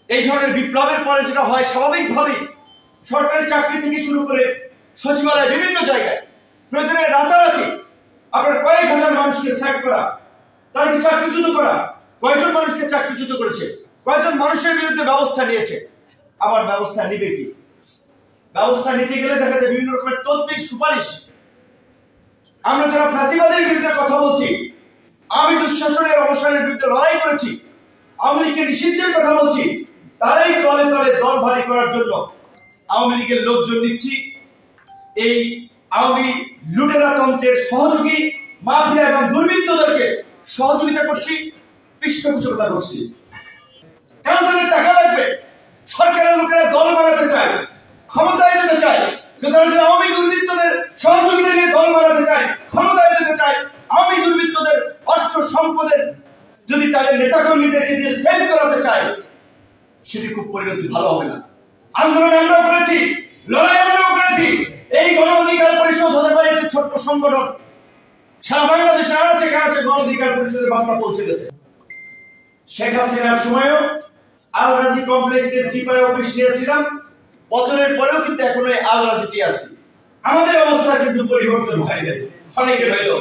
এই ধরনের বিপ্লবের পরে যেটা হয় স্বাভাবিকভাবেই সরকারি চাকরি থেকে শুরু করে সচিবালয় বিভিন্ন জায়গায় প্রয়োজনে রাতারাতি আপনার কয়েক হাজার মানুষকে স্যাক করা, তাদেরকে চাকরিচ্যুত করা। কয়জন মানুষকে চাকরিচ্যুত করেছে, কয়জন মানুষের বিরুদ্ধে ব্যবস্থা নিয়েছে, আবার ব্যবস্থা নিবে কি? ব্যবস্থা নিতে গেলে দেখা যায় বিভিন্ন রকমের তদবির সুপারিশ। আমরা যারা ফ্যাসিবাদের বিরুদ্ধে কথা বলছি, আমি দুঃশাসনের অবসানের বিরুদ্ধে লড়াই করেছি, আওয়ামী লীগের নিষিদ্ধের কথা বলছি, তারাই তলে তলে দল ভারী করার জন্য আওয়ামী লীগের লোকজন নিচ্ছি। এই আওয়ামী লুটেরা তন্ত্রের সহযোগী মাফিয়া এবং দুর্বৃত্তদেরকে সহযোগিতা করছি, পৃষ্ঠপোষকতা করছি। কারণ তাদের টাকা লাগবে। সরকারের লোকেরা দল বানাতে চায়, ক্ষমতায় যেতে চায়, আওয়ামী দুর্বৃত্তদের সহযোগিতা নিয়ে দল বানাতে চায়, ক্ষমতায় যেতে চায়। আওয়ামী দুর্বৃত্তদের অর্থ সম্পদের যদি তাদের নেতাকর্মীদেরকে দিয়ে সেভ করাতে চায়, সেটি খুব পরিণতি ভালো হবে না। আন্দোলন আমরা করেছি, লড়াই আমরাও করেছি। এই গণ অধিকার পরিষদ হতে পারে একটি ছোট্ট সংগঠন, সারা বাংলাদেশে আছে কাছে গণ অধিকার পরিষদের বার্তা পৌঁছে গেছে। শেখ হাসিনার সময়ও আল রাজি কমপ্লেক্সের চিপায় অফিস নিয়েছিলাম, পতনের পরেও কিন্তু এখনো আল রাজিটি আছে। আমাদের অবস্থা কিন্তু পরিবর্তন হয় নাই, অনেকের হইল।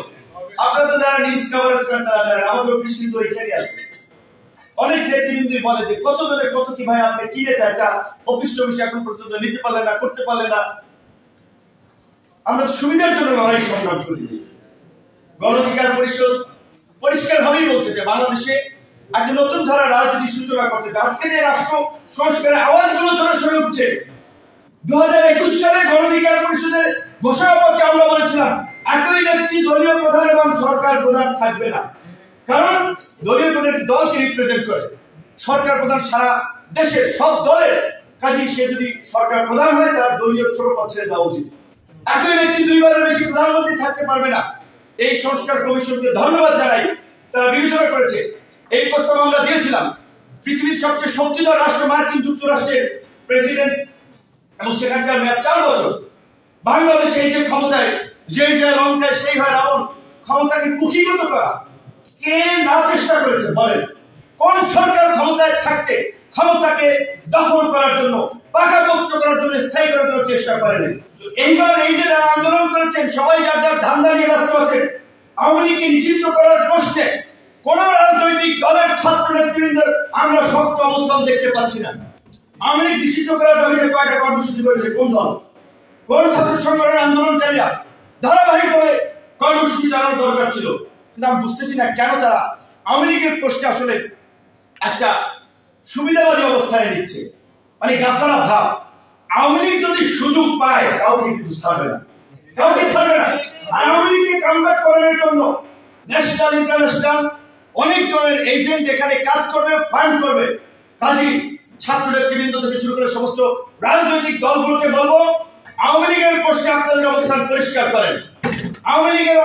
আপনারা তো যারা নিউজ কভারেজ করেন তারা জানেন আমাদের অফিস কিন্তু ওইখানে আছে। অনেক নেতৃবৃন্দ বলে যে কত দলে কত কি ভাই আপনি কি নেতা, একটা অফিস টফিস এখন পর্যন্ত নিতে পারলেন না, করতে পারলেন না। আমরা সুবিধার জন্য লড়াই সংগ্রাম করি। গণ অধিকার পরিষদ পরিষ্কার ভাবেই বলছে যে বাংলাদেশে একটা নতুন ধারা রাজনীতি সূচনা করতে চায়। আজকে যে রাষ্ট্র সংস্কারের আওয়াজগুলো জোরে উঠছে, 2021 সালে গণ অধিকার পরিষদের ঘোষণাপত্রে আমরা বলেছিলাম একই ব্যক্তি দলীয় প্রধান এবং সরকার প্রধান থাকবে না। কারণ দলীয় প্রধান দলকে রিপ্রেজেন্ট করে, সরকার প্রধান সারা দেশের সব দলের কাজেই সে যদি সরকার প্রধান হয় তার দলীয় ছোট পদ ছেড়ে দেওয়া উচিত। একই ব্যক্তি দুইবারের বেশি প্রধানমন্ত্রী থাকতে পারবে না। এই সংস্কার কমিশনকে ধন্যবাদ জানাই, তারা বিবেচনা করেছে। এই প্রস্তাব আমরা দিয়েছিলাম। পৃথিবীর সবচেয়ে শক্তিধর রাষ্ট্র মার্কিন যুক্তরাষ্ট্রের প্রেসিডেন্ট এবং সেখানকার মেয়াদ 4 বছর। বাংলাদেশে এই যে ক্ষমতায় যে লঙ্কায় সেই হয় রাবণ, ক্ষমতাকে কুক্ষিগত করা কে না চেষ্টা করেছে বলেন? কোন সরকার ক্ষমতায় থাকতে ক্ষমতাকে দখল করার জন্য, পাকাপোক্ত করার জন্য, স্থায়ী করার জন্য চেষ্টা করেনি? এইবার এই যে যারা আন্দোলন করেছেন সবাই যার যার ধান্দা নিয়ে ব্যস্ত আছেন। আওয়ামী লীগকে নিষিদ্ধ করার প্রশ্নে কোন রাজনৈতিক দলের ছাত্র নেতৃবৃন্দের আমরা শক্ত অবস্থান দেখতে পাচ্ছি না। আওয়ামী লীগ নিষিদ্ধ করার দাবিতে কয়েকটা কর্মসূচি করেছে কোন দল, কোন ছাত্র সংগঠনের আন্দোলনকারীরা ধারাবাহিকভাবে কর্মসূচি চালানোর দরকার ছিল। কিন্তু আমি বুঝতেছি না কেন তারা আওয়ামী লীগের প্রশ্নে আসলে একটা সুবিধাবাদী অবস্থানে নিচ্ছে, মানে গাছাড়া ভাব। আওয়ামী লীগ যদি সুযোগ পায় কাউকে কিন্তু ছাড়বে না, কাউকে ছাড়বে না। আওয়ামী লীগকে কামব্যাক করার জন্য ন্যাশনাল ইন্টারন্যাশনাল অনেক ধরনের এজেন্ট এখানে কাজ করবে, ফান্ড করবে। কাজী ছাত্র নেতৃবৃন্দ থেকে শুরু করে সমস্ত রাজনৈতিক দলগুলোকে বলবো আওয়ামী লীগের প্রশ্নে আপনাদের অবস্থান পরিষ্কার করেন। আওয়ামী লীগের